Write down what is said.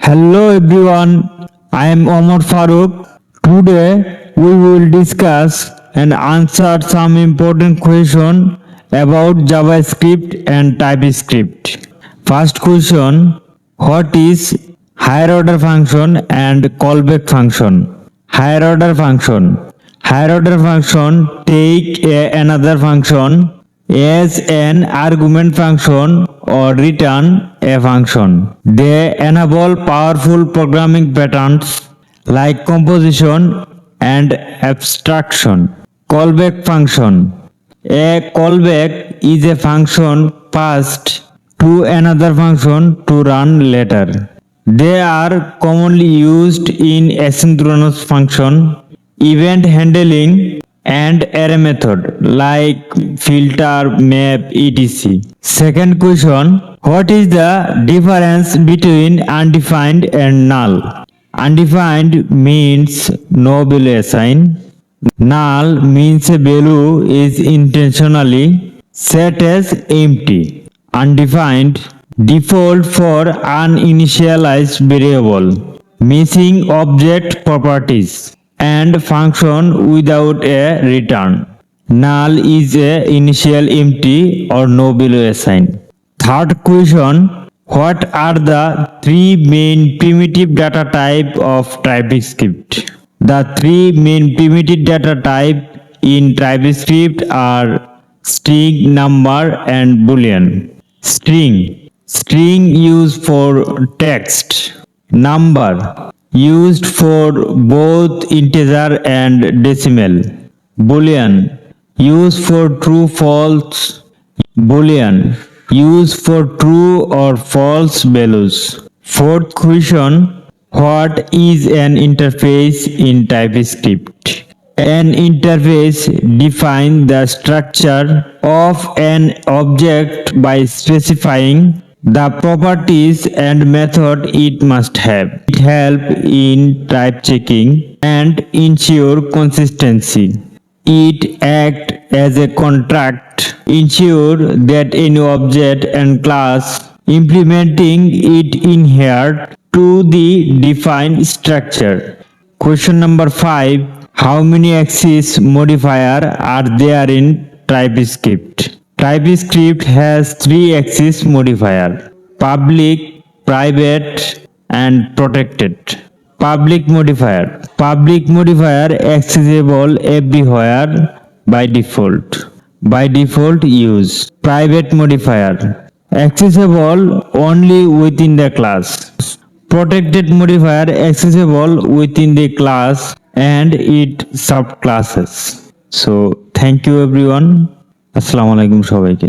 Hello everyone, I am Omar Farooq. Today we will discuss and answer some important questions about JavaScript and TypeScript. First question, what is higher order function and callback function? Higher order function. Higher order function take another function as an argument function or return a function. They enable powerful programming patterns like composition and abstraction. Callback function. A callback is a function passed to another function to run later. They are commonly used in asynchronous function, event handling, and array method like filter, map, etc. Second question, what is the difference between undefined and null? Undefined means no value assigned. Null means a value is intentionally set as empty. Undefined, default for uninitialized variable, missing object properties, and function without a return. Null is a initial empty or no value assigned. Third question, what are the three main primitive data type of TypeScript? The three main primitive data type in TypeScript are string, number, and boolean. String used for text. Number used for both integer and decimal. Boolean used for true false. Boolean used for true or false values. Fourth question, what is an interface in TypeScript? An interface defines the structure of an object by specifying the properties and method it must have. It helps in type checking and ensure consistency. It acts as a contract, ensure that any object and class implementing it inherit to the defined structure. Question number 5. How many axis modifiers are there in TypeScript? TypeScript has 3 axis modifiers: public, private, and protected. Public modifier. Public modifier accessible everywhere by default. By default use. Private modifier. Accessible only within the class. Protected modifier accessible within the class and its subclasses. So thank you everyone. আসসালামু আলাইকুম সবাইকে।